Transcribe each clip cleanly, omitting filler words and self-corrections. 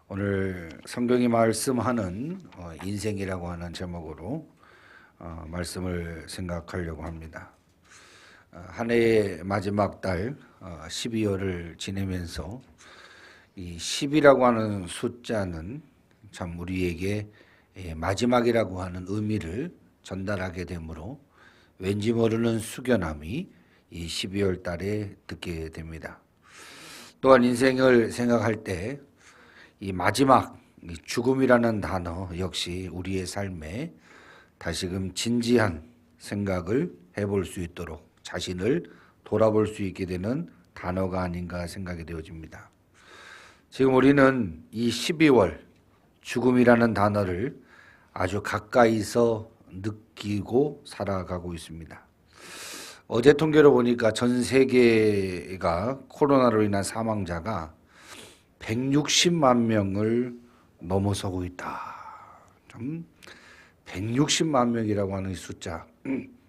오늘 성경이 말씀하는 인생이라고 하는 제목으로 말씀을 생각하려고 합니다. 한 해의 마지막 달 12월을 지내면서 이 10이라고 하는 숫자는 참 우리에게 마지막이라고 하는 의미를 전달하게 되므로 왠지 모르는 숙연함이 이 12월 달에 듣게 됩니다. 또한 인생을 생각할 때 이 마지막 죽음이라는 단어 역시 우리의 삶에 다시금 진지한 생각을 해볼 수 있도록 자신을 돌아볼 수 있게 되는 단어가 아닌가 생각이 되어집니다. 지금 우리는 이 12월 죽음이라는 단어를 아주 가까이서 느끼고 살아가고 있습니다. 어제 통계로 보니까 전 세계가 코로나로 인한 사망자가 160만 명을 넘어서고 있다. 참 160만 명이라고 하는 숫자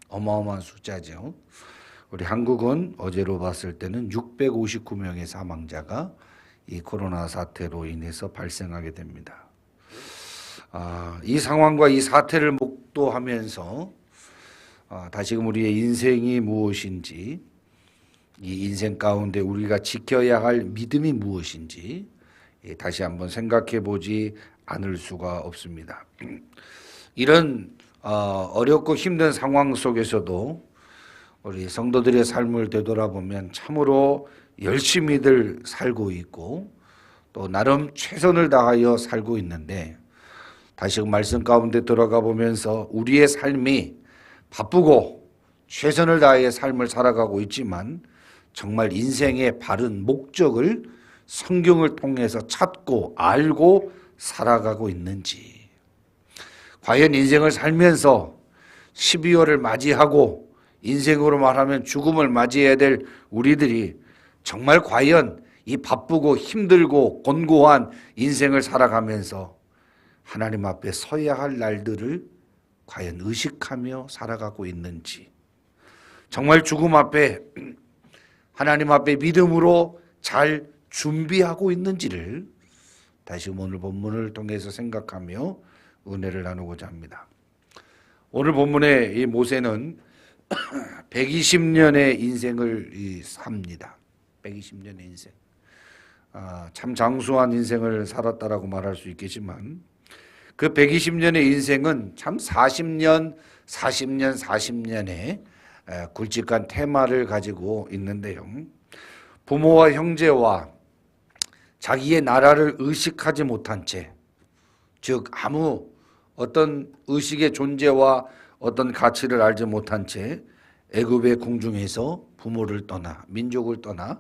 어마어마한 숫자죠. 우리 한국은 어제로 봤을 때는 659명의 사망자가 이 코로나 사태로 인해서 발생하게 됩니다. 이 상황과 이 사태를 목도하면서 다시금 우리의 인생이 무엇인지, 이 인생 가운데 우리가 지켜야 할 믿음이 무엇인지 다시 한번 생각해 보지 않을 수가 없습니다. 이런 어렵고 힘든 상황 속에서도 우리 성도들의 삶을 되돌아보면 참으로 열심히들 살고 있고 또 나름 최선을 다하여 살고 있는데, 다시금 말씀 가운데 들어가 보면서 우리의 삶이 바쁘고 최선을 다해 삶을 살아가고 있지만 정말 인생의 바른 목적을 성경을 통해서 찾고 알고 살아가고 있는지, 과연 인생을 살면서 12월을 맞이하고 인생으로 말하면 죽음을 맞이해야 될 우리들이 정말 과연 이 바쁘고 힘들고 곤고한 인생을 살아가면서 하나님 앞에 서야 할 날들을 과연 의식하며 살아가고 있는지, 정말 죽음 앞에 하나님 앞에 믿음으로 잘 준비하고 있는지를 다시 오늘 본문을 통해서 생각하며 은혜를 나누고자 합니다. 오늘 본문의 이 모세는 120년의 인생을 삽니다. 120년의 인생. 참 장수한 인생을 살았다라고 말할 수 있겠지만 그 120년의 인생은 참 40년의 굵직한 테마를 가지고 있는데요. 부모와 형제와 자기의 나라를 의식하지 못한 채, 즉 아무 어떤 의식의 존재와 어떤 가치를 알지 못한 채 애굽의 궁중에서 부모를 떠나 민족을 떠나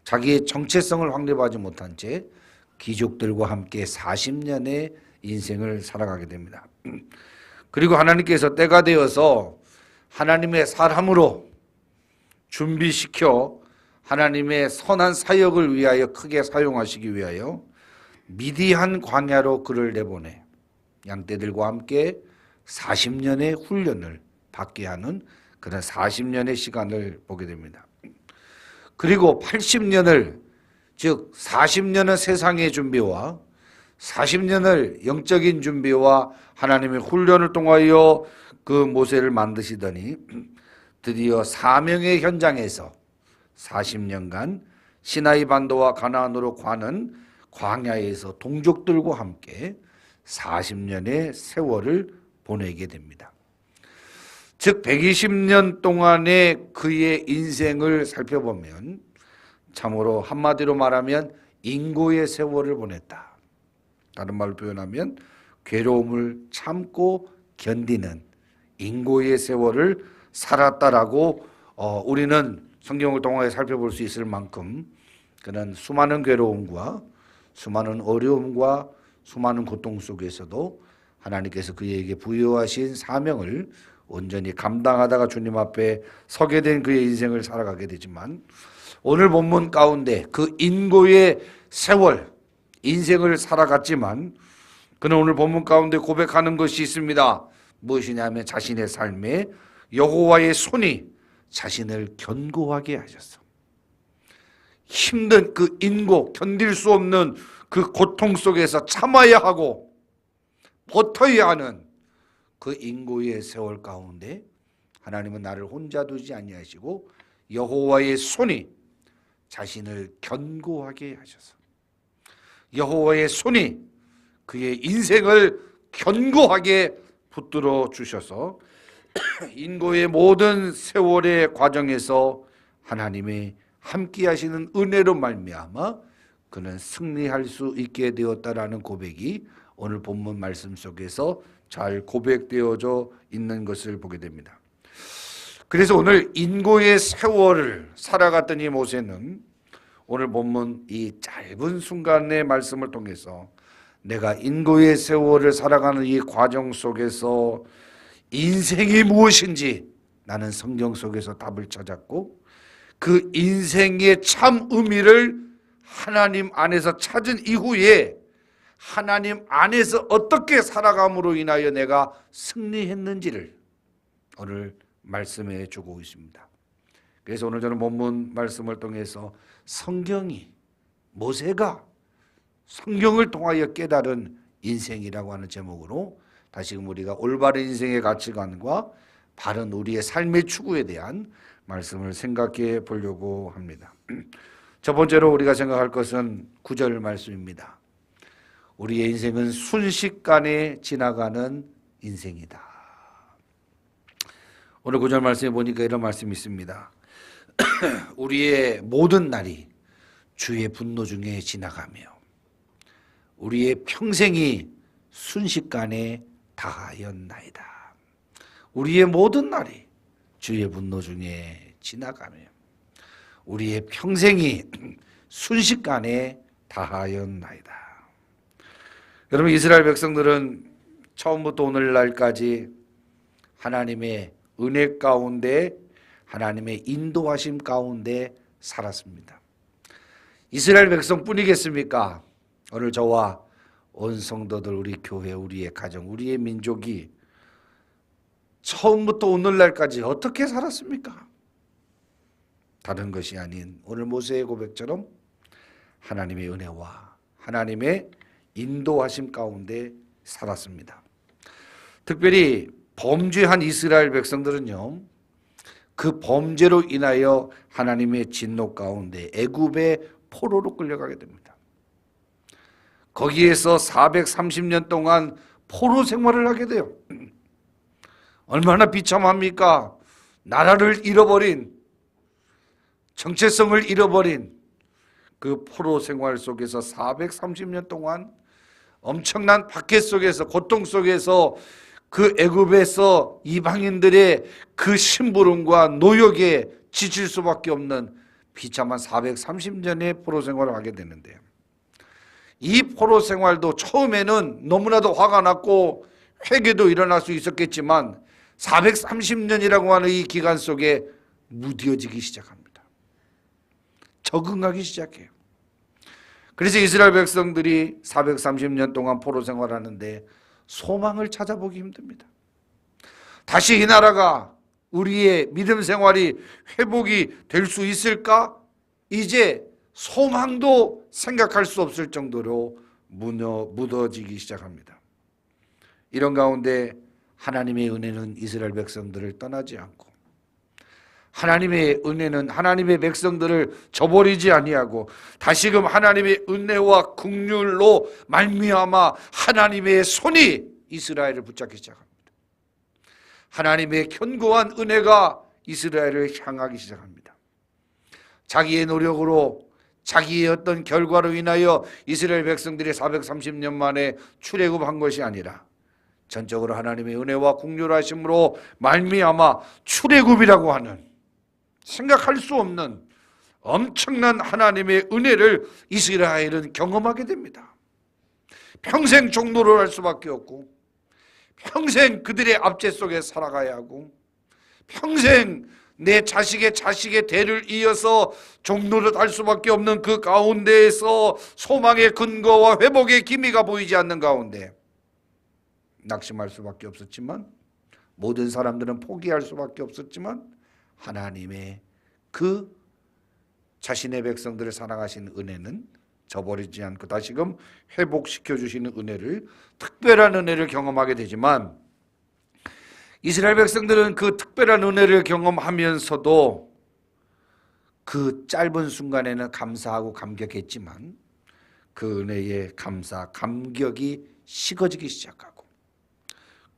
자기의 정체성을 확립하지 못한 채 귀족들과 함께 40년의 인생을 살아가게 됩니다. 그리고 하나님께서 때가 되어서 하나님의 사람으로 준비시켜 하나님의 선한 사역을 위하여 크게 사용하시기 위하여 미디안 광야로 그를 내보내 양떼들과 함께 40년의 훈련을 받게 하는 그런 40년의 시간을 보게 됩니다. 그리고 80년을, 즉 40년은 세상의 준비와 40년을 영적인 준비와 하나님의 훈련을 통하여 그 모세를 만드시더니 드디어 사명의 현장에서 40년간 시나이 반도와 가나안으로 가는 광야에서 동족들과 함께 40년의 세월을 보내게 됩니다. 즉 120년 동안의 그의 인생을 살펴보면 참으로 한마디로 말하면 인고의 세월을 보냈다. 다른 말로 표현하면 괴로움을 참고 견디는 인고의 세월을 살았다라고 우리는 성경을 통해 살펴볼 수 있을 만큼 그는 수많은 괴로움과 수많은 어려움과 수많은 고통 속에서도 하나님께서 그에게 부여하신 사명을 온전히 감당하다가 주님 앞에 서게 된 그의 인생을 살아가게 되지만, 오늘 본문 가운데 그 인고의 세월, 인생을 살아갔지만 그는 오늘 본문 가운데 고백하는 것이 있습니다. 무엇이냐면 자신의 삶에 여호와의 손이 자신을 견고하게 하셨어. 힘든 그 인고, 견딜 수 없는 그 고통 속에서 참아야 하고 버텨야 하는 그 인고의 세월 가운데 하나님은 나를 혼자 두지 아니하시고 여호와의 손이 자신을 견고하게 하셔서, 여호와의 손이 그의 인생을 견고하게 붙들어 주셔서 인고의 모든 세월의 과정에서 하나님의 함께 하시는 은혜로 말미암아 그는 승리할 수 있게 되었다라는 고백이 오늘 본문 말씀 속에서 잘 고백되어져 있는 것을 보게 됩니다. 그래서 오늘 인고의 세월을 살아갔던 이 모세는 오늘 본문 이 짧은 순간의 말씀을 통해서 내가 인고의 세월을 살아가는 이 과정 속에서 인생이 무엇인지 나는 성경 속에서 답을 찾았고 그 인생의 참 의미를 하나님 안에서 찾은 이후에 하나님 안에서 어떻게 살아감으로 인하여 내가 승리했는지를 오늘 말씀해 주고 있습니다. 그래서 오늘 저는 본문 말씀을 통해서 성경이, 모세가 성경을 통하여 깨달은 인생이라고 하는 제목으로 다시금 우리가 올바른 인생의 가치관과 바른 우리의 삶의 추구에 대한 말씀을 생각해 보려고 합니다. 첫 번째로 우리가 생각할 것은 9절 말씀입니다. 우리의 인생은 순식간에 지나가는 인생이다. 오늘 9절 말씀에 보니까 이런 말씀이 있습니다. 우리의 모든 날이 주의 분노 중에 지나가며 우리의 평생이 순식간에 다하였나이다. 우리의 모든 날이 주의 분노 중에 지나가며 우리의 평생이 순식간에 다하였나이다. 여러분, 이스라엘 백성들은 처음부터 오늘날까지 하나님의 은혜 가운데, 하나님의 인도하심 가운데 살았습니다. 이스라엘 백성뿐이겠습니까? 오늘 저와 온 성도들, 우리 교회, 우리의 가정, 우리의 민족이 처음부터 오늘날까지 어떻게 살았습니까? 다른 것이 아닌 오늘 모세의 고백처럼 하나님의 은혜와 하나님의 인도하심 가운데 살았습니다. 특별히 범죄한 이스라엘 백성들은요, 그 범죄로 인하여 하나님의 진노 가운데 애굽의 포로로 끌려가게 됩니다. 거기에서 430년 동안 포로 생활을 하게 돼요. 얼마나 비참합니까? 나라를 잃어버린, 정체성을 잃어버린 그 포로 생활 속에서 430년 동안 엄청난 박해 속에서, 고통 속에서 그 애굽에서 이방인들의 그 심부름과 노역에 지칠 수밖에 없는 비참한 430년의 포로 생활을 하게 되는데요. 이 포로 생활도 처음에는 너무나도 화가 났고 회개도 일어날 수 있었겠지만 430년이라고 하는 이 기간 속에 무뎌지기 시작합니다. 적응하기 시작해요. 그래서 이스라엘 백성들이 430년 동안 포로 생활하는데 소망을 찾아보기 힘듭니다. 다시 이 나라가, 우리의 믿음 생활이 회복이 될 수 있을까? 이제 소망도 생각할 수 없을 정도로 무너지기 시작합니다. 이런 가운데 하나님의 은혜는 이스라엘 백성들을 떠나지 않고, 하나님의 은혜는 하나님의 백성들을 저버리지 아니하고 다시금 하나님의 은혜와 긍휼로 말미암아 하나님의 손이 이스라엘을 붙잡기 시작합니다. 하나님의 견고한 은혜가 이스라엘을 향하기 시작합니다. 자기의 노력으로, 자기의 어떤 결과로 인하여 이스라엘 백성들이 430년 만에 출애굽한 것이 아니라 전적으로 하나님의 은혜와 긍휼하심으로 말미암아 출애굽이라고 하는 생각할 수 없는 엄청난 하나님의 은혜를 이스라엘은 경험하게 됩니다. 평생 종노를 할 수밖에 없고, 평생 그들의 압제 속에 살아가야 하고, 평생 내 자식의 대를 이어서 종노를 할 수밖에 없는 그 가운데에서 소망의 근거와 회복의 기미가 보이지 않는 가운데 낙심할 수밖에 없었지만, 모든 사람들은 포기할 수밖에 없었지만 하나님의 그 자신의 백성들을 사랑하신 은혜는 저버리지 않고 다시금 회복시켜 주시는 은혜를, 특별한 은혜를 경험하게 되지만, 이스라엘 백성들은 그 특별한 은혜를 경험하면서도 그 짧은 순간에는 감사하고 감격했지만 그 은혜의 감사, 감격이 식어지기 시작하고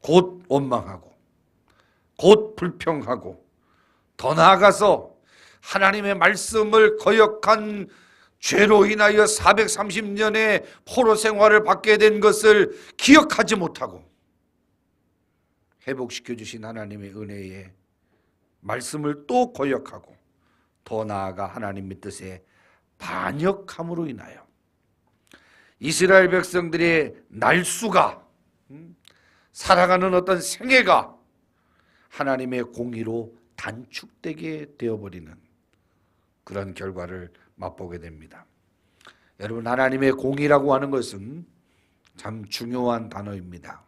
곧 원망하고 곧 불평하고, 더 나아가서 하나님의 말씀을 거역한 죄로 인하여 430년의 포로 생활을 받게 된 것을 기억하지 못하고 회복시켜 주신 하나님의 은혜의 말씀을 또 거역하고, 더 나아가 하나님의 뜻에 반역함으로 인하여 이스라엘 백성들의 날수가, 살아가는 어떤 생애가 하나님의 공의로 단축되게 되어버리는 그런 결과를 맛보게 됩니다. 여러분, 하나님의 공의라고 하는 것은 참 중요한 단어입니다.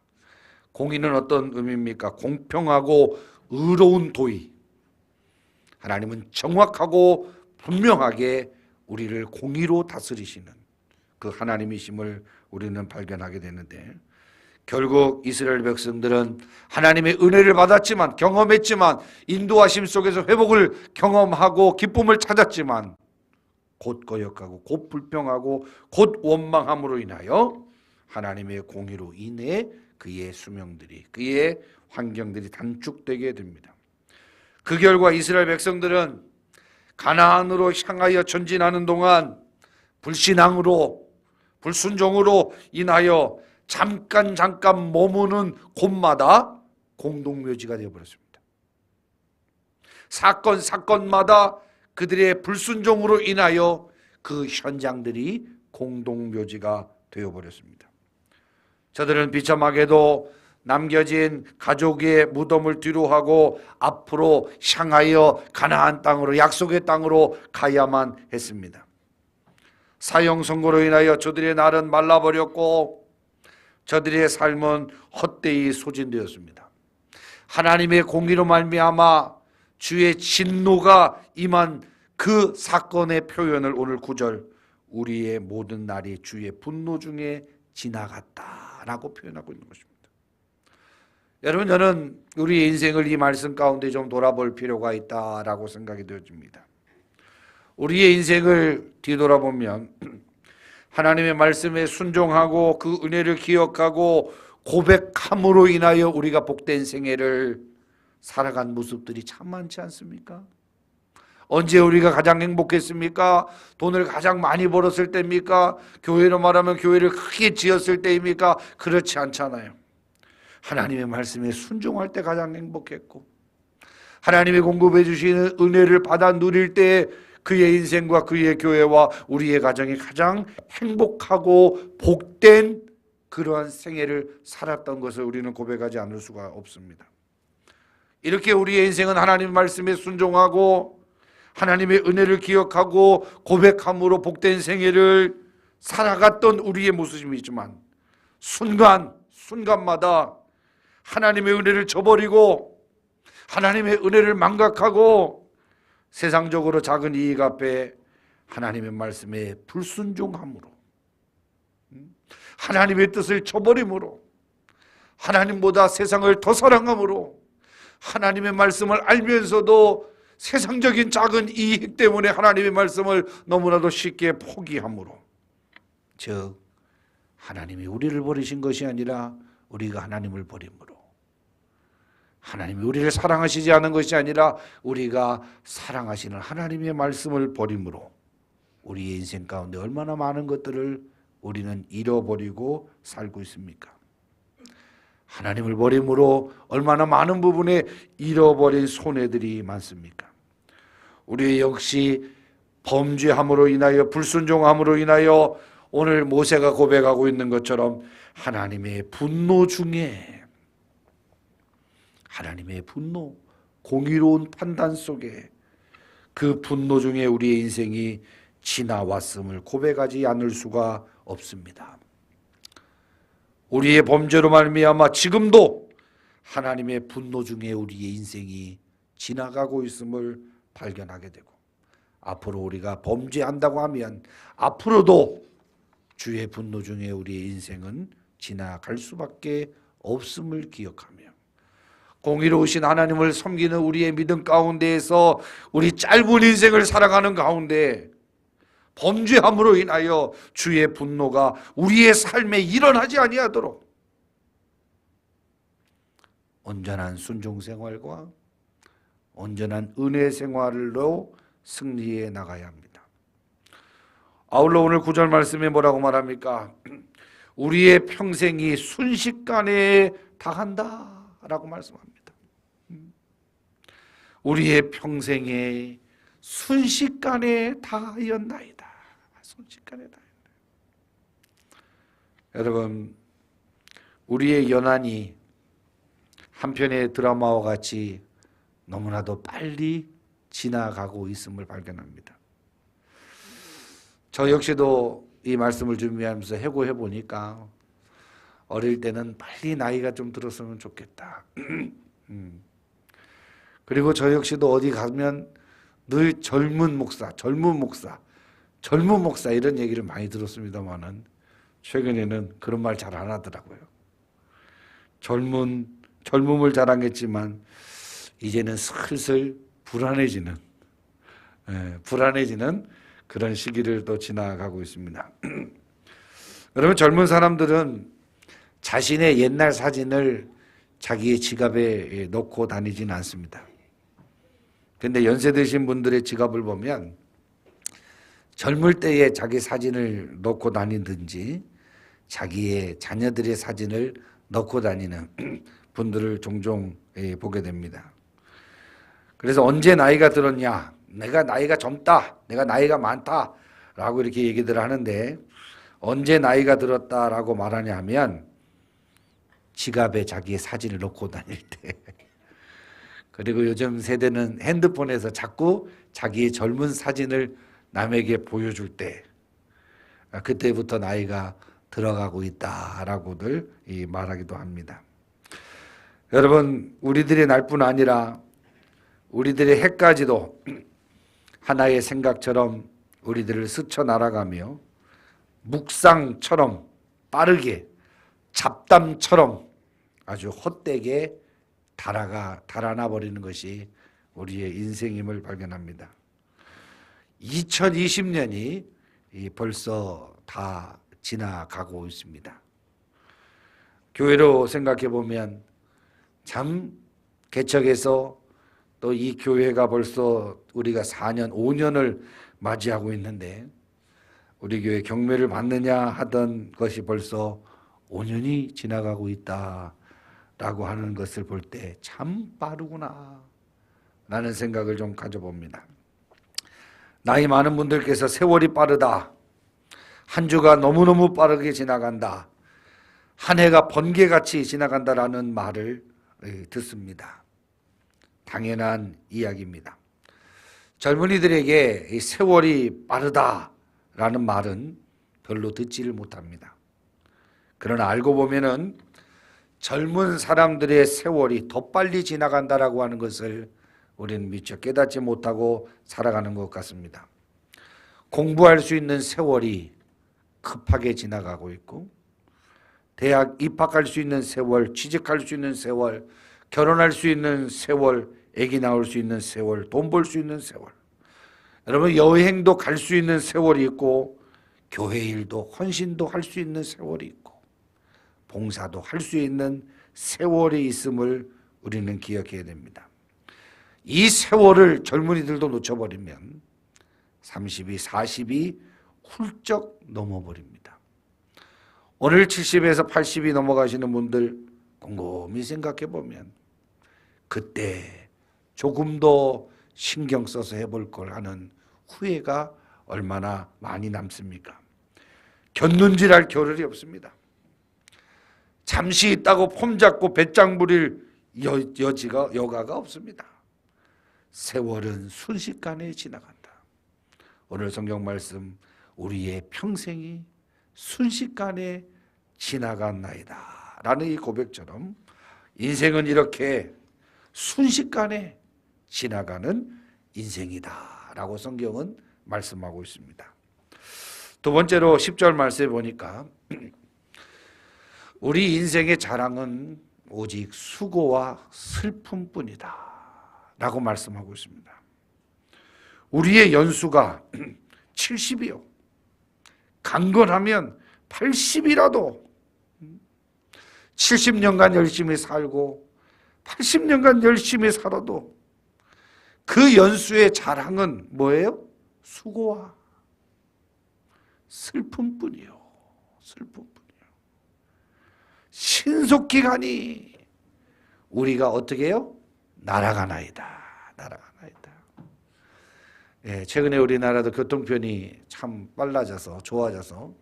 공의는 어떤 의미입니까? 공평하고 의로운 도의. 하나님은 정확하고 분명하게 우리를 공의로 다스리시는 그 하나님이심을 우리는 발견하게 되는데, 결국 이스라엘 백성들은 하나님의 은혜를 받았지만, 경험했지만, 인도하심 속에서 회복을 경험하고 기쁨을 찾았지만 곧 거역하고 곧 불평하고 곧 원망함으로 인하여 하나님의 공의로 인해 그의 수명들이, 그의 환경들이 단축되게 됩니다. 그 결과 이스라엘 백성들은 가나안으로 향하여 전진하는 동안 불신앙으로, 불순종으로 인하여 잠깐 머무는 곳마다 공동묘지가 되어버렸습니다. 사건마다 그들의 불순종으로 인하여 그 현장들이 공동묘지가 되어버렸습니다. 저들은 비참하게도 남겨진 가족의 무덤을 뒤로하고 앞으로 향하여 가나안 땅으로, 약속의 땅으로 가야만 했습니다. 사형 선고로 인하여 저들의 날은 말라버렸고 저들의 삶은 헛되이 소진되었습니다. 하나님의 공의로 말미암아 주의 진노가 임한 그 사건의 표현을 오늘 9절, 우리의 모든 날이 주의 분노 중에 지나갔다라고 표현하고 있는 것입니다. 여러분, 저는 우리의 인생을 이 말씀 가운데 좀 돌아볼 필요가 있다라고 생각이 되어집니다. 우리의 인생을 뒤돌아보면 하나님의 말씀에 순종하고 그 은혜를 기억하고 고백함으로 인하여 우리가 복된 생애를 살아간 모습들이 참 많지 않습니까? 언제 우리가 가장 행복했습니까? 돈을 가장 많이 벌었을 때입니까? 교회로 말하면 교회를 크게 지었을 때입니까? 그렇지 않잖아요. 하나님의 말씀에 순종할 때 가장 행복했고, 하나님이 공급해 주시는 은혜를 받아 누릴 때 그의 인생과 그의 교회와 우리의 가정이 가장 행복하고 복된 그러한 생애를 살았던 것을 우리는 고백하지 않을 수가 없습니다. 이렇게 우리의 인생은 하나님의 말씀에 순종하고 하나님의 은혜를 기억하고 고백함으로 복된 생애를 살아갔던 우리의 모습이지만, 순간마다 하나님의 은혜를 저버리고 하나님의 은혜를 망각하고 세상적으로 작은 이익 앞에 하나님의 말씀에 불순종함으로, 하나님의 뜻을 저버림으로, 하나님보다 세상을 더 사랑함으로, 하나님의 말씀을 알면서도 세상적인 작은 이익 때문에 하나님의 말씀을 너무나도 쉽게 포기함으로, 즉 하나님이 우리를 버리신 것이 아니라 우리가 하나님을 버림으로, 하나님이 우리를 사랑하시지 않은 것이 아니라 우리가 사랑하시는 하나님의 말씀을 버림으로 우리의 인생 가운데 얼마나 많은 것들을 우리는 잃어버리고 살고 있습니까? 하나님을 버림으로 얼마나 많은 부분에 잃어버린 손해들이 많습니까? 우리 역시 범죄함으로 인하여, 불순종함으로 인하여 오늘 모세가 고백하고 있는 것처럼 하나님의 분노 중에, 하나님의 분노, 공의로운 판단 속에 그 분노 중에 우리의 인생이 지나왔음을 고백하지 않을 수가 없습니다. 우리의 범죄로 말미암아 지금도 하나님의 분노 중에 우리의 인생이 지나가고 있음을 발견하게 되고, 앞으로 우리가 범죄한다고 하면 앞으로도 주의 분노 중에 우리의 인생은 지나갈 수밖에 없음을 기억하며 공의로우신 하나님을 섬기는 우리의 믿음 가운데에서 우리 짧은 인생을 살아가는 가운데 범죄함으로 인하여 주의 분노가 우리의 삶에 일어나지 아니하도록 온전한 순종 생활과 온전한 은혜 생활로 승리해 나가야 합니다. 아울러 오늘 9절 말씀에 뭐라고 말합니까? 우리의 평생이 순식간에 다한다 라고 말씀합니다. 우리의 평생에 순식간에 다하였나이다. 순식간에 다하였나이다. 여러분, 우리의 연한이 한편의 드라마와 같이 너무나도 빨리 지나가고 있음을 발견합니다. 저 역시도 이 말씀을 준비하면서 해고해 보니까 어릴 때는 빨리 나이가 좀 들었으면 좋겠다. 그리고 저 역시도 어디 가면 늘 젊은 목사 이런 얘기를 많이 들었습니다만은 최근에는 그런 말 잘 안 하더라고요. 젊음을 자랑했지만 이제는 슬슬 불안해지는 그런 시기를 또 지나가고 있습니다. 여러분, 젊은 사람들은 자신의 옛날 사진을 자기의 지갑에 넣고 다니지는 않습니다. 그런데 연세 드신 분들의 지갑을 보면 젊을 때에 자기 사진을 넣고 다니든지 자기의 자녀들의 사진을 넣고 다니는 분들을 종종 보게 됩니다. 그래서 언제 나이가 들었냐, 내가 나이가 젊다, 내가 나이가 많다 라고 이렇게 얘기들 하는데 언제 나이가 들었다라고 말하냐 하면 지갑에 자기의 사진을 넣고 다닐 때 그리고 요즘 세대는 핸드폰에서 자꾸 자기의 젊은 사진을 남에게 보여줄 때 그때부터 나이가 들어가고 있다라고들 말하기도 합니다. 여러분, 우리들의 날뿐 아니라 우리들의 해까지도 하나의 생각처럼 우리들을 스쳐 날아가며 묵상처럼 빠르게 잡담처럼 아주 헛되게 달아나 버리는 것이 우리의 인생임을 발견합니다. 2020년이 벌써 다 지나가고 있습니다. 교회로 생각해 보면 참 개척해서 또 이 교회가 벌써 우리가 4년, 5년을 맞이하고 있는데 우리 교회 경매를 받느냐 하던 것이 벌써 5년이 지나가고 있다라고 하는 것을 볼 때 참 빠르구나 라는 생각을 좀 가져봅니다. 나이 많은 분들께서 세월이 빠르다, 한 주가 너무너무 빠르게 지나간다, 한 해가 번개같이 지나간다라는 말을 듣습니다. 당연한 이야기입니다. 젊은이들에게 이 세월이 빠르다라는 말은 별로 듣지를 못합니다. 그러나 알고 보면은 젊은 사람들의 세월이 더 빨리 지나간다라고 하는 것을 우리는 미처 깨닫지 못하고 살아가는 것 같습니다. 공부할 수 있는 세월이 급하게 지나가고 있고, 대학 입학할 수 있는 세월, 취직할 수 있는 세월, 결혼할 수 있는 세월, 아기 낳을 수 있는 세월, 돈 벌 수 있는 세월, 여러분 여행도 갈 수 있는 세월이 있고, 교회 일도 헌신도 할 수 있는 세월이 있고, 봉사도 할 수 있는 세월이 있음을 우리는 기억해야 됩니다. 이 세월을 젊은이들도 놓쳐버리면 30이 40이 훌쩍 넘어버립니다. 오늘 70에서 80이 넘어가시는 분들 곰곰이 생각해 보면 그때 조금 더 신경 써서 해볼 걸 하는 후회가 얼마나 많이 남습니까? 곁눈질할 겨를이 없습니다. 잠시 있다고 폼 잡고 배짱 부릴 여가가 없습니다. 세월은 순식간에 지나간다. 오늘 성경 말씀, 우리의 평생이 순식간에 지나간나이다 라는 이 고백처럼 인생은 이렇게 순식간에 지나가는 인생이다 라고 성경은 말씀하고 있습니다. 두 번째로 10절 말씀에 보니까 우리 인생의 자랑은 오직 수고와 슬픔뿐이다 라고 말씀하고 있습니다. 우리의 연수가 70이요. 강건하면 80이라도 70년간 열심히 살고 80년간 열심히 살아도 그 연수의 자랑은 뭐예요? 수고와 슬픔뿐이요. 슬픔뿐이요. 신속히 가니 우리가 어떻게 해요? 날아가나이다. 날아가나이다. 예, 최근에 우리나라도 교통편이 참 빨라져서 좋아져서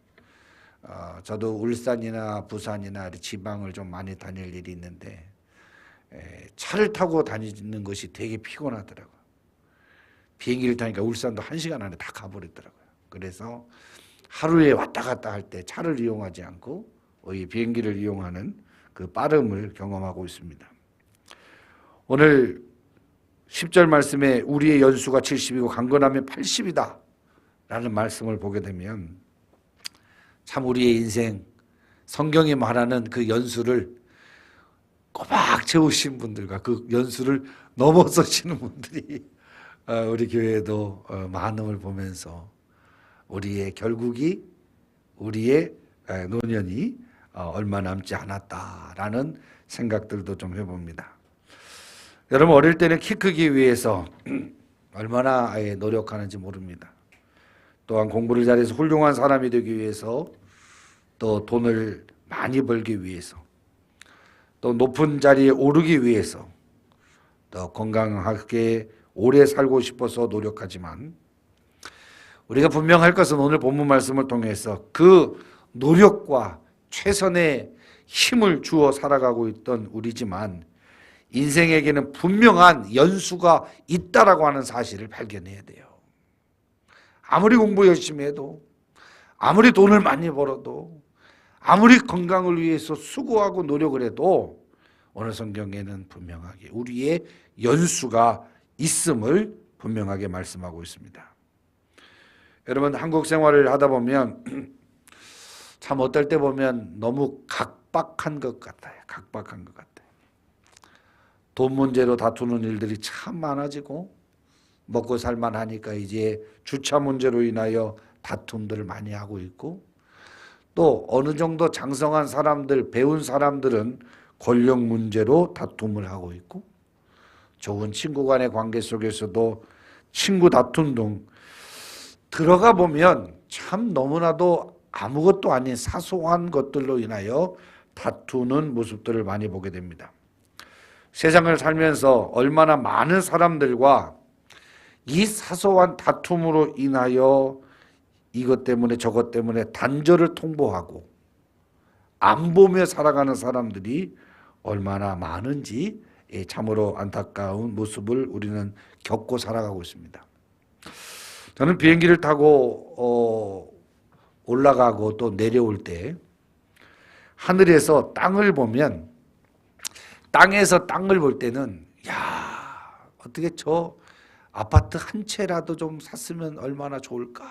저도 울산이나 부산이나 지방을 좀 많이 다닐 일이 있는데 차를 타고 다니는 것이 되게 피곤하더라고요. 비행기를 타니까 울산도 1시간 안에 다 가버리더라고요. 그래서 하루에 왔다 갔다 할 때 차를 이용하지 않고 이 비행기를 이용하는 그 빠름을 경험하고 있습니다. 오늘 10절 말씀에 우리의 연수가 70이고 강건하면 80이다 라는 말씀을 보게 되면 참 우리의 인생, 성경이 말하는 그 연수를 꼬박 채우신 분들과 그 연수를 넘어서시는 분들이 우리 교회에도 많음을 보면서 우리의 결국이, 우리의 노년이 얼마 남지 않았다라는 생각들도 좀 해봅니다. 여러분 어릴 때는 키 크기 위해서 얼마나 노력하는지 모릅니다. 또한 공부를 잘해서 훌륭한 사람이 되기 위해서, 또 돈을 많이 벌기 위해서, 또 높은 자리에 오르기 위해서, 또 건강하게 오래 살고 싶어서 노력하지만 우리가 분명할 것은 오늘 본문 말씀을 통해서 그 노력과 최선의 힘을 주어 살아가고 있던 우리지만 인생에게는 분명한 연수가 있다라고 하는 사실을 발견해야 돼요. 아무리 공부 열심히 해도, 아무리 돈을 많이 벌어도, 아무리 건강을 위해서 수고하고 노력을 해도 오늘 성경에는 분명하게 우리의 연수가 있음을 분명하게 말씀하고 있습니다. 여러분 한국 생활을 하다 보면 참 어떨 때 보면 너무 각박한 것 같아요. 각박한 것 같아요. 돈 문제로 다투는 일들이 참 많아지고, 먹고 살만하니까 이제 주차 문제로 인하여 다툼들을 많이 하고 있고, 또 어느 정도 장성한 사람들, 배운 사람들은 권력 문제로 다툼을 하고 있고, 좋은 친구 간의 관계 속에서도 친구 다툼 등 들어가 보면 참 너무나도 아무것도 아닌 사소한 것들로 인하여 다투는 모습들을 많이 보게 됩니다. 세상을 살면서 얼마나 많은 사람들과 이 사소한 다툼으로 인하여 이것 때문에 저것 때문에 단절을 통보하고 안 보며 살아가는 사람들이 얼마나 많은지 참으로 안타까운 모습을 우리는 겪고 살아가고 있습니다. 저는 비행기를 타고 올라가고 또 내려올 때 하늘에서 땅을 보면, 땅에서 땅을 볼 때는 야, 어떻게 저 아파트 한 채라도 좀 샀으면 얼마나 좋을까.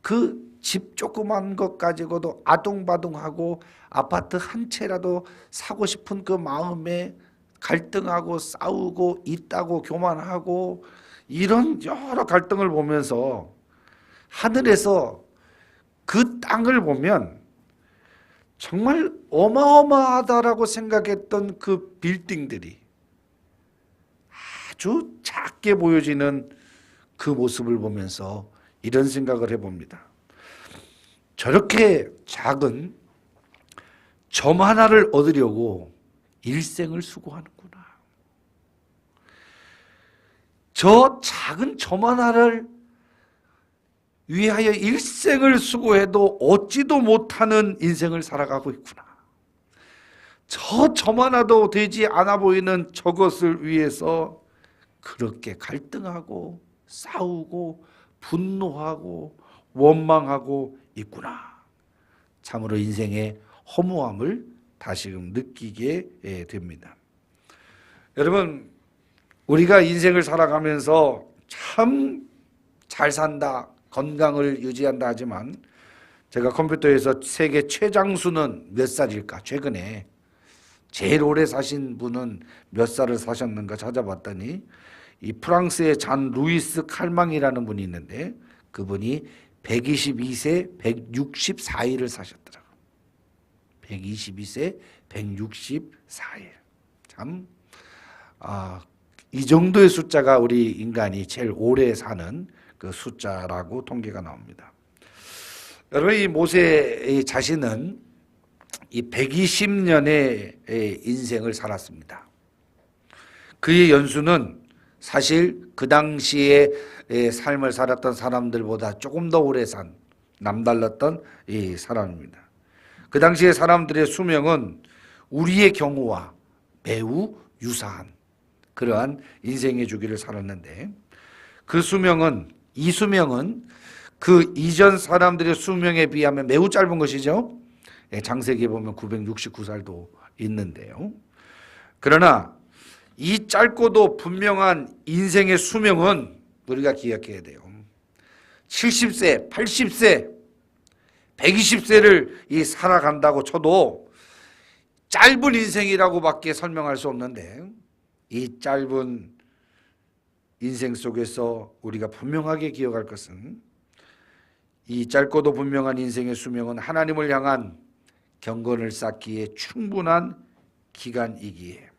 그 집 조그만 것 가지고도 아둥바둥하고 아파트 한 채라도 사고 싶은 그 마음에 갈등하고 싸우고 있다고 교만하고 이런 여러 갈등을 보면서 하늘에서 그 땅을 보면 정말 어마어마하다라고 생각했던 그 빌딩들이 아주 작게 보여지는 그 모습을 보면서 이런 생각을 해봅니다. 저렇게 작은 점 하나를 얻으려고 일생을 수고하는구나. 저 작은 점 하나를 위하여 일생을 수고해도 얻지도 못하는 인생을 살아가고 있구나. 저 점 하나도 되지 않아 보이는 저것을 위해서 그렇게 갈등하고 싸우고 분노하고 원망하고 있구나. 참으로 인생의 허무함을 다시금 느끼게 됩니다. 여러분, 우리가 인생을 살아가면서 참 잘 산다, 건강을 유지한다 하지만 제가 컴퓨터에서 세계 최장수는 몇 살일까? 최근에 제일 오래 사신 분은 몇 살을 사셨는가 찾아봤더니 이 프랑스의 잔 루이스 칼망이라는 분이 있는데 그분이 122세 164일을 사셨더라고요. 122세 164일. 참, 이 정도의 숫자가 우리 인간이 제일 오래 사는 그 숫자라고 통계가 나옵니다. 여러분, 이 모세 자신은 이 120년의 인생을 살았습니다. 그의 연수는 사실 그 당시에 삶을 살았던 사람들보다 조금 더 오래 산 남달랐던 이 사람입니다. 그 당시의 사람들의 수명은 우리의 경우와 매우 유사한 그러한 인생의 주기를 살았는데 이 수명은 그 이전 사람들의 수명에 비하면 매우 짧은 것이죠. 장세기에 보면 969살도 있는데요. 그러나 이 짧고도 분명한 인생의 수명은 우리가 기억해야 돼요. 70세, 80세, 120세를 살아간다고 쳐도 짧은 인생이라고밖에 설명할 수 없는데 이 짧은 인생 속에서 우리가 분명하게 기억할 것은 이 짧고도 분명한 인생의 수명은 하나님을 향한 경건을 쌓기에 충분한 기간이기에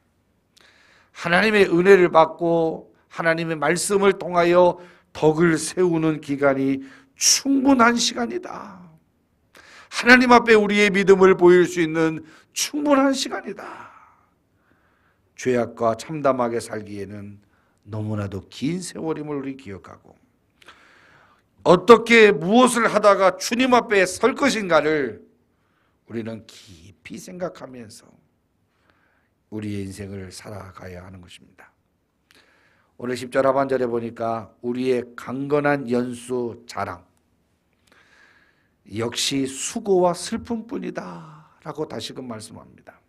하나님의 은혜를 받고 하나님의 말씀을 통하여 덕을 세우는 기간이 충분한 시간이다. 하나님 앞에 우리의 믿음을 보일 수 있는 충분한 시간이다. 죄악과 참담하게 살기에는 너무나도 긴 세월임을 우리 기억하고 어떻게 무엇을 하다가 주님 앞에 설 것인가를 우리는 깊이 생각하면서 우리의 인생을 살아가야 하는 것입니다. 오늘 10절 하반절에 보니까 우리의 강건한 연수 자랑 역시 수고와 슬픔뿐이다 라고 다시금 말씀합니다.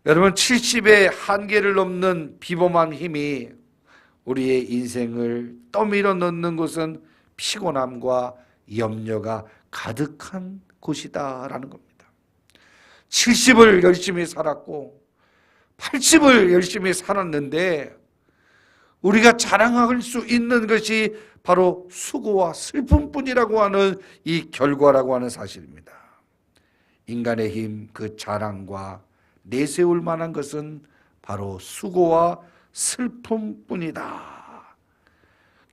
여러분 70의 한계를 넘는 비범한 힘이 우리의 인생을 떠밀어 넣는 것은 피곤함과 염려가 가득한 곳이다 라는 겁니다. 70을 열심히 살았고 80을 열심히 살았는데 우리가 자랑할 수 있는 것이 바로 수고와 슬픔뿐이라고 하는 이 결과라고 하는 사실입니다. 인간의 힘, 그 자랑과 내세울 만한 것은 바로 수고와 슬픔뿐이다.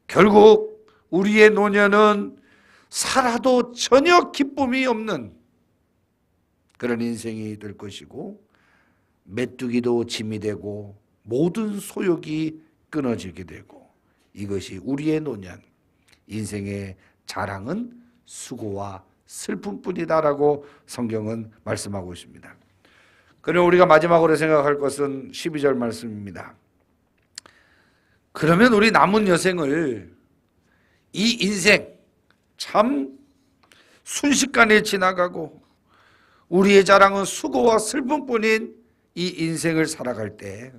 결국 우리의 노년은 살아도 전혀 기쁨이 없는 그런 인생이 될 것이고 메뚜기도 짐이 되고 모든 소욕이 끊어지게 되고 이것이 우리의 노년, 인생의 자랑은 수고와 슬픔뿐이다라고 성경은 말씀하고 있습니다. 그럼 우리가 마지막으로 생각할 것은 12절 말씀입니다. 그러면 우리 남은 여생을 이 인생 참 순식간에 지나가고 우리의 자랑은 수고와 슬픔뿐인 이 인생을 살아갈 때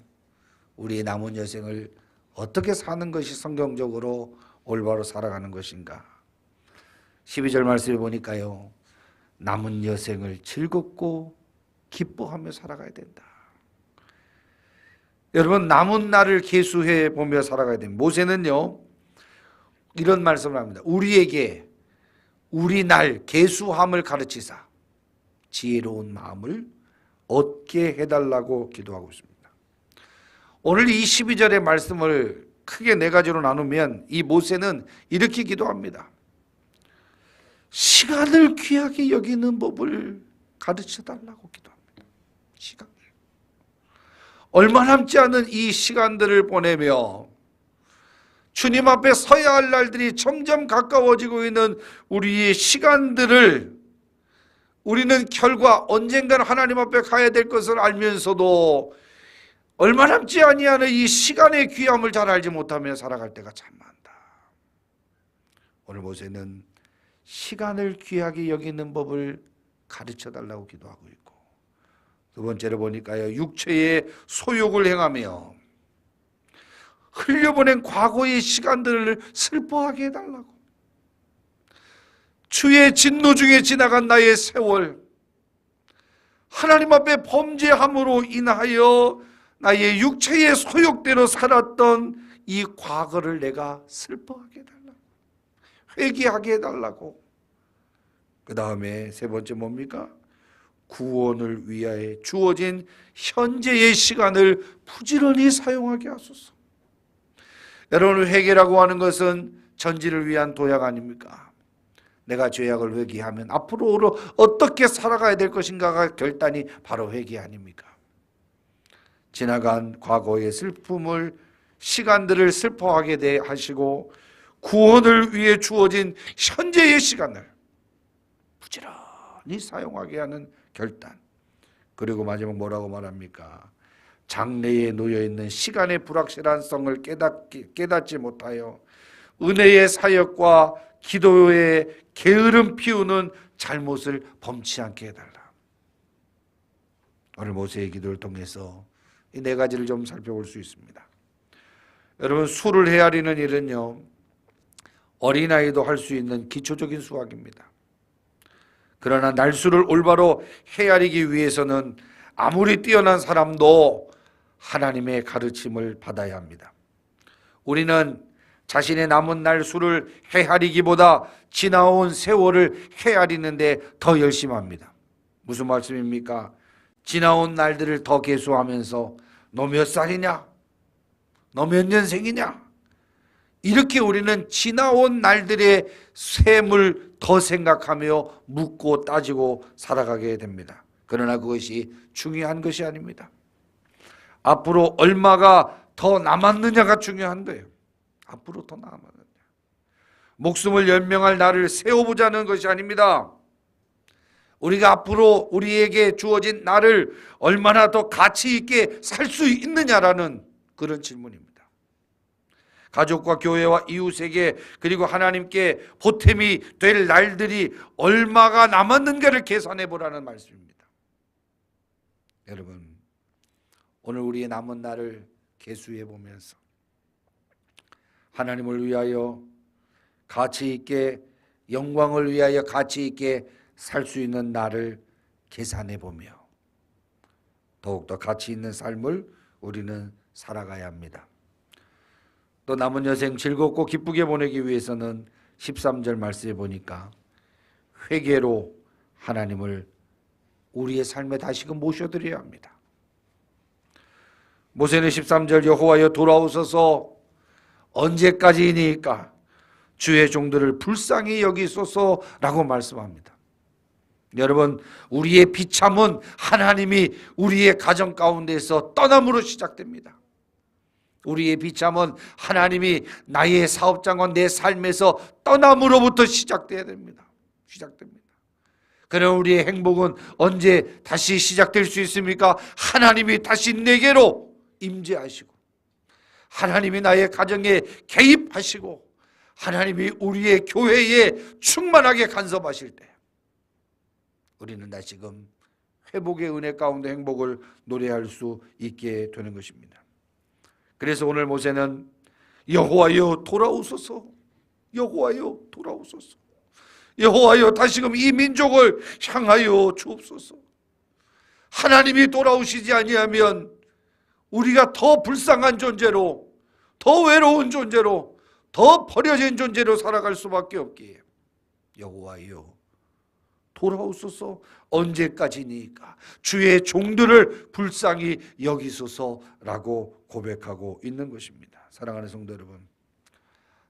우리의 남은 여생을 어떻게 사는 것이 성경적으로 올바로 살아가는 것인가? 12절 말씀을 보니까요, 남은 여생을 즐겁고 기뻐하며 살아가야 된다. 여러분, 남은 날을 계수해 보며 살아가야 됩니다. 모세는요 이런 말씀을 합니다. 우리에게 우리 날 계수함을 가르치사 지혜로운 마음을 얻게 해달라고 기도하고 있습니다. 오늘 이 12절의 말씀을 크게 네 가지로 나누면 이 모세는 이렇게 기도합니다. 시간을 귀하게 여기는 법을 가르쳐달라고 기도합니다. 시간을. 얼마 남지 않은 이 시간들을 보내며 주님 앞에 서야 할 날들이 점점 가까워지고 있는 우리의 시간들을 우리는 결과 언젠가는 하나님 앞에 가야 될 것을 알면서도 얼마 남지 아니하는 이 시간의 귀함을 잘 알지 못하며 살아갈 때가 참 많다. 오늘 모세는 시간을 귀하게 여기는 법을 가르쳐달라고 기도하고 있고, 두 번째로 보니까요, 육체의 소욕을 행하며 흘려보낸 과거의 시간들을 슬퍼하게 해달라고. 주의 진노 중에 지나간 나의 세월, 하나님 앞에 범죄함으로 인하여 나의 육체의 소욕대로 살았던 이 과거를 내가 슬퍼하게 해달라고, 회개하게 해달라고. 그 다음에 세 번째 뭡니까? 구원을 위하여 주어진 현재의 시간을 부지런히 사용하게 하소서. 여러분, 회개라고 하는 것은 전지를 위한 도약 아닙니까? 내가 죄악을 회개하면 앞으로 어떻게 살아가야 될 것인가가 결단이 바로 회개 아닙니까? 지나간 과거의 슬픔을, 시간들을 슬퍼하게 하시고 구원을 위해 주어진 현재의 시간을 부지런히 사용하게 하는 결단. 그리고 마지막 뭐라고 말합니까? 장래에 놓여있는 시간의 불확실한성을 깨닫지 못하여 은혜의 사역과 기도의 게으름 피우는 잘못을 범치 않게 해달라. 오늘 모세의 기도를 통해서 이 네 가지를 좀 살펴볼 수 있습니다. 여러분, 수를 헤아리는 일은요, 어린아이도 할 수 있는 기초적인 수학입니다. 그러나 날수를 올바로 헤아리기 위해서는 아무리 뛰어난 사람도 하나님의 가르침을 받아야 합니다. 우리는 자신의 남은 날 수를 헤아리기보다 지나온 세월을 헤아리는데 더 열심히 합니다. 무슨 말씀입니까? 지나온 날들을 더 계수하면서 너 몇 살이냐? 너 몇 년생이냐? 이렇게 우리는 지나온 날들의 셈을 더 생각하며 묻고 따지고 살아가게 됩니다. 그러나 그것이 중요한 것이 아닙니다. 앞으로 얼마가 더 남았느냐가 중요한 거예요. 앞으로 더 남았느냐. 목숨을 연명할 날을 세워보자는 것이 아닙니다. 우리가 앞으로 우리에게 주어진 날을 얼마나 더 가치 있게 살 수 있느냐라는 그런 질문입니다. 가족과 교회와 이웃에게 그리고 하나님께 보탬이 될 날들이 얼마가 남았는가를 계산해 보라는 말씀입니다. 여러분, 오늘 우리의 남은 날을 계수해 보면서 하나님을 위하여 가치 있게, 영광을 위하여 가치 있게 살 수 있는 날을 계산해 보며 더욱더 가치 있는 삶을 우리는 살아가야 합니다. 또 남은 여생 즐겁고 기쁘게 보내기 위해서는 13절 말씀에 보니까 회개로 하나님을 우리의 삶에 다시금 모셔드려야 합니다. 모세는 13절 여호와여 돌아오소서 언제까지이니까 주의 종들을 불쌍히 여기소서라고 말씀합니다. 여러분, 우리의 비참은 하나님이 우리의 가정 가운데서 떠남으로 시작됩니다. 우리의 비참은 하나님이 나의 사업장과 내 삶에서 떠남으로부터 시작돼야 됩니다. 그럼 우리의 행복은 언제 다시 시작될 수 있습니까? 하나님이 다시 내게로 임재하시고 하나님이 나의 가정에 개입하시고 하나님이 우리의 교회에 충만하게 간섭하실 때 우리는 다시금 회복의 은혜 가운데 행복을 노래할 수 있게 되는 것입니다. 그래서 오늘 모세는 여호와여 돌아오소서, 여호와여 돌아오소서, 여호와여 다시금 이 민족을 향하여 주옵소서. 하나님이 돌아오시지 아니하면 우리가 더 불쌍한 존재로, 더 외로운 존재로, 더 버려진 존재로 살아갈 수밖에 없기에 여호와여 돌아오소서 언제까지니까 주의 종들을 불쌍히 여기소서라고 고백하고 있는 것입니다. 사랑하는 성도 여러분,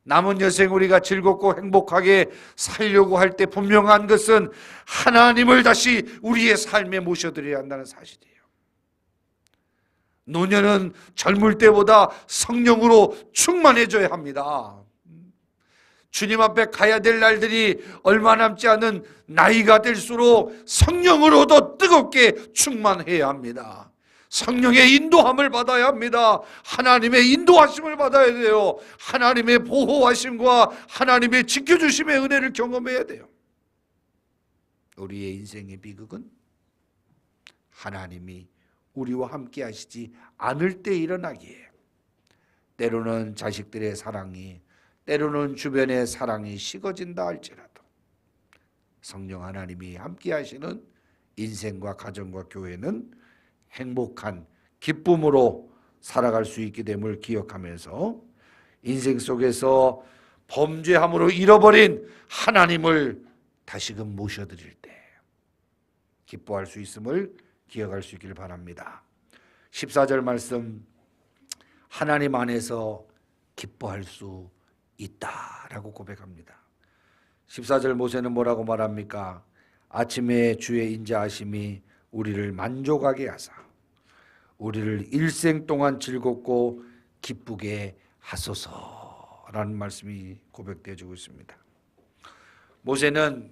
남은 여생 우리가 즐겁고 행복하게 살려고 할 때 분명한 것은 하나님을 다시 우리의 삶에 모셔드려야 한다는 사실이에요. 노년은 젊을 때보다 성령으로 충만해져야 합니다. 주님 앞에 가야 될 날들이 얼마 남지 않은 나이가 될수록 성령으로 더 뜨겁게 충만해야 합니다. 성령의 인도함을 받아야 합니다. 하나님의 인도하심을 받아야 돼요. 하나님의 보호하심과 하나님의 지켜주심의 은혜를 경험해야 돼요. 우리의 인생의 비극은 하나님이 우리와 함께 하시지 않을 때 일어나기에 때로는 자식들의 사랑이, 때로는 주변의 사랑이 식어진다 할지라도 성령 하나님이 함께 하시는 인생과 가정과 교회는 행복한 기쁨으로 살아갈 수 있게 됨을 기억하면서 인생 속에서 범죄함으로 잃어버린 하나님을 다시금 모셔드릴 때 기뻐할 수 있음을 기억할 수 있기를 바랍니다. 14절 말씀, 하나님 안에서 기뻐할 수 있다라고 고백합니다. 14절 모세는 뭐라고 말합니까? 아침에 주의 인자하심이 우리를 만족하게 하사 우리를 일생 동안 즐겁고 기쁘게 하소서라는 말씀이 고백되어지고 있습니다. 모세는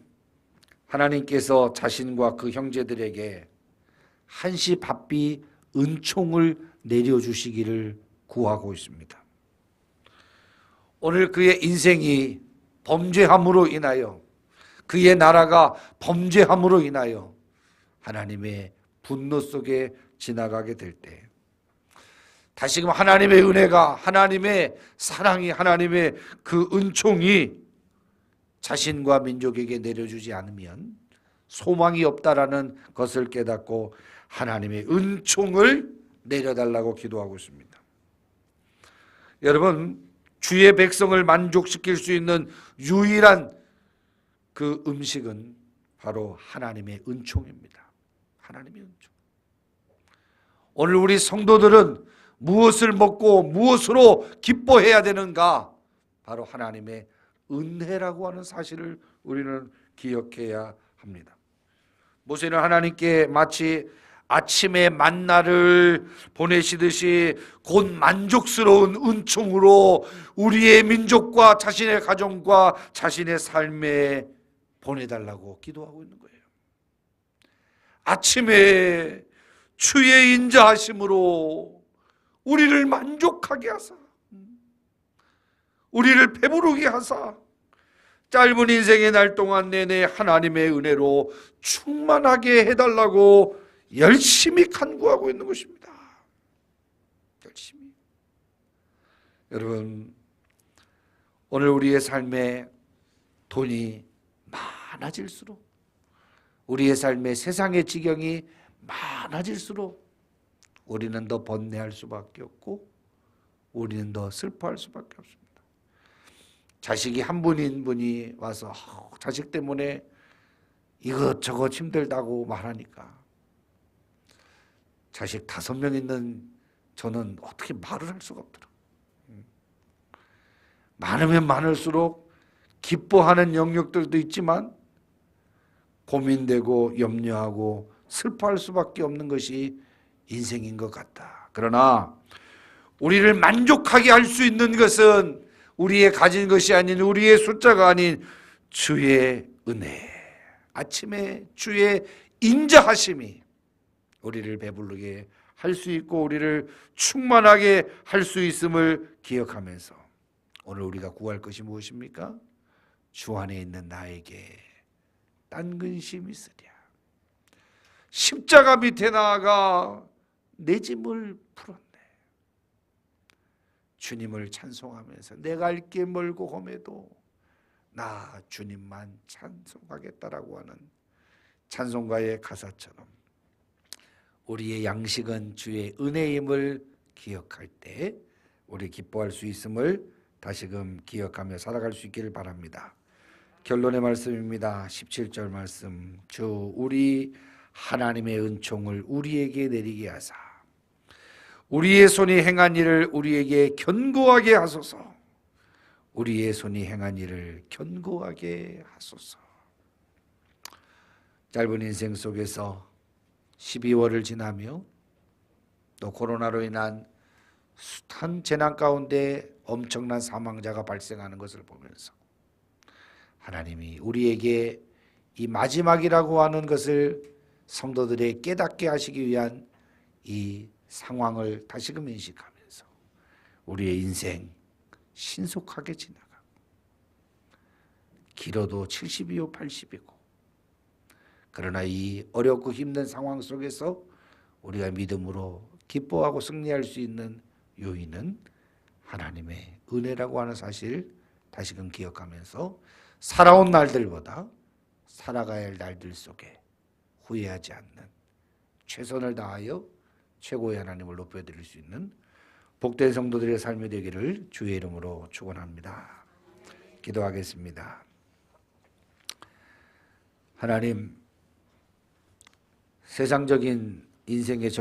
하나님께서 자신과 그 형제들에게 한시 바삐 은총을 내려주시기를 구하고 있습니다. 오늘 그의 인생이 범죄함으로 인하여, 그의 나라가 범죄함으로 인하여 하나님의 분노 속에 지나가게 될 때 다시금 하나님의 은혜가, 하나님의 사랑이, 하나님의 그 은총이 자신과 민족에게 내려주지 않으면 소망이 없다라는 것을 깨닫고 하나님의 은총을 내려달라고 기도하고 있습니다. 여러분, 주의 백성을 만족시킬 수 있는 유일한 그 음식은 바로 하나님의 은총입니다. 하나님의 은총. 오늘 우리 성도들은 무엇을 먹고 무엇으로 기뻐해야 되는가? 바로 하나님의 은혜라고 하는 사실을 우리는 기억해야 합니다. 모세는 하나님께 마치 아침에 만나를 보내시듯이 곧 만족스러운 은총으로 우리의 민족과 자신의 가정과 자신의 삶에 보내달라고 기도하고 있는 거예요. 아침에 주의 인자하심으로 우리를 만족하게 하사, 우리를 배부르게 하사 짧은 인생의 날 동안 내내 하나님의 은혜로 충만하게 해달라고 열심히 간구하고 있는 것입니다. 열심히. 여러분, 오늘 우리의 삶에 돈이 많아질수록, 우리의 삶에 세상의 지경이 많아질수록 우리는 더 번뇌할 수밖에 없고 우리는 더 슬퍼할 수밖에 없습니다. 자식이 한 분인 분이 와서 자식 때문에 이것저것 힘들다고 말하니까 자식 5명 있는 저는 어떻게 말을 할 수가 없더라고요. 많으면 많을수록 기뻐하는 영역들도 있지만 고민되고 염려하고 슬퍼할 수밖에 없는 것이 인생인 것 같다. 그러나 우리를 만족하게 할 수 있는 것은 우리의 가진 것이 아닌, 우리의 숫자가 아닌 주의 은혜, 아침에 주의 인자하심이 우리를 배부르게 할 수 있고 우리를 충만하게 할 수 있음을 기억하면서 오늘 우리가 구할 것이 무엇입니까? 주 안에 있는 나에게 딴 근심 있으랴. 십자가 밑에 나아가 내 짐을 풀었네. 주님을 찬송하면서 내가 알 게 멀고 험해도 나 주님만 찬송하겠다라고 하는 찬송가의 가사처럼 우리의 양식은 주의 은혜임을 기억할 때 우리 기뻐할 수 있음을 다시금 기억하며 살아갈 수 있기를 바랍니다. 결론의 말씀입니다. 17절 말씀, 주 우리 하나님의 은총을 우리에게 내리게 하사 우리의 손이 행한 일을 우리에게 견고하게 하소서. 우리의 손이 행한 일을 견고하게 하소서. 짧은 인생 속에서 12월을 지나며 또 코로나로 인한 숱한 재난 가운데 엄청난 사망자가 발생하는 것을 보면서 하나님이 우리에게 이 마지막이라고 하는 것을 성도들의 깨닫게 하시기 위한 이 상황을 다시금 인식하면서 우리의 인생 신속하게 지나가고 길어도 70이요 80이고 그러나 이 어렵고 힘든 상황 속에서 우리가 믿음으로 기뻐하고 승리할 수 있는 요인은 하나님의 은혜라고 하는 사실 다시금 기억하면서 살아온 날들보다 살아가야 할 날들 속에 후회하지 않는 최선을 다하여 최고의 하나님을 높여드릴 수 있는 복된 성도들의 삶이 되기를 주의 이름으로 축원합니다. 기도하겠습니다. 하나님, 세상적인 인생의 정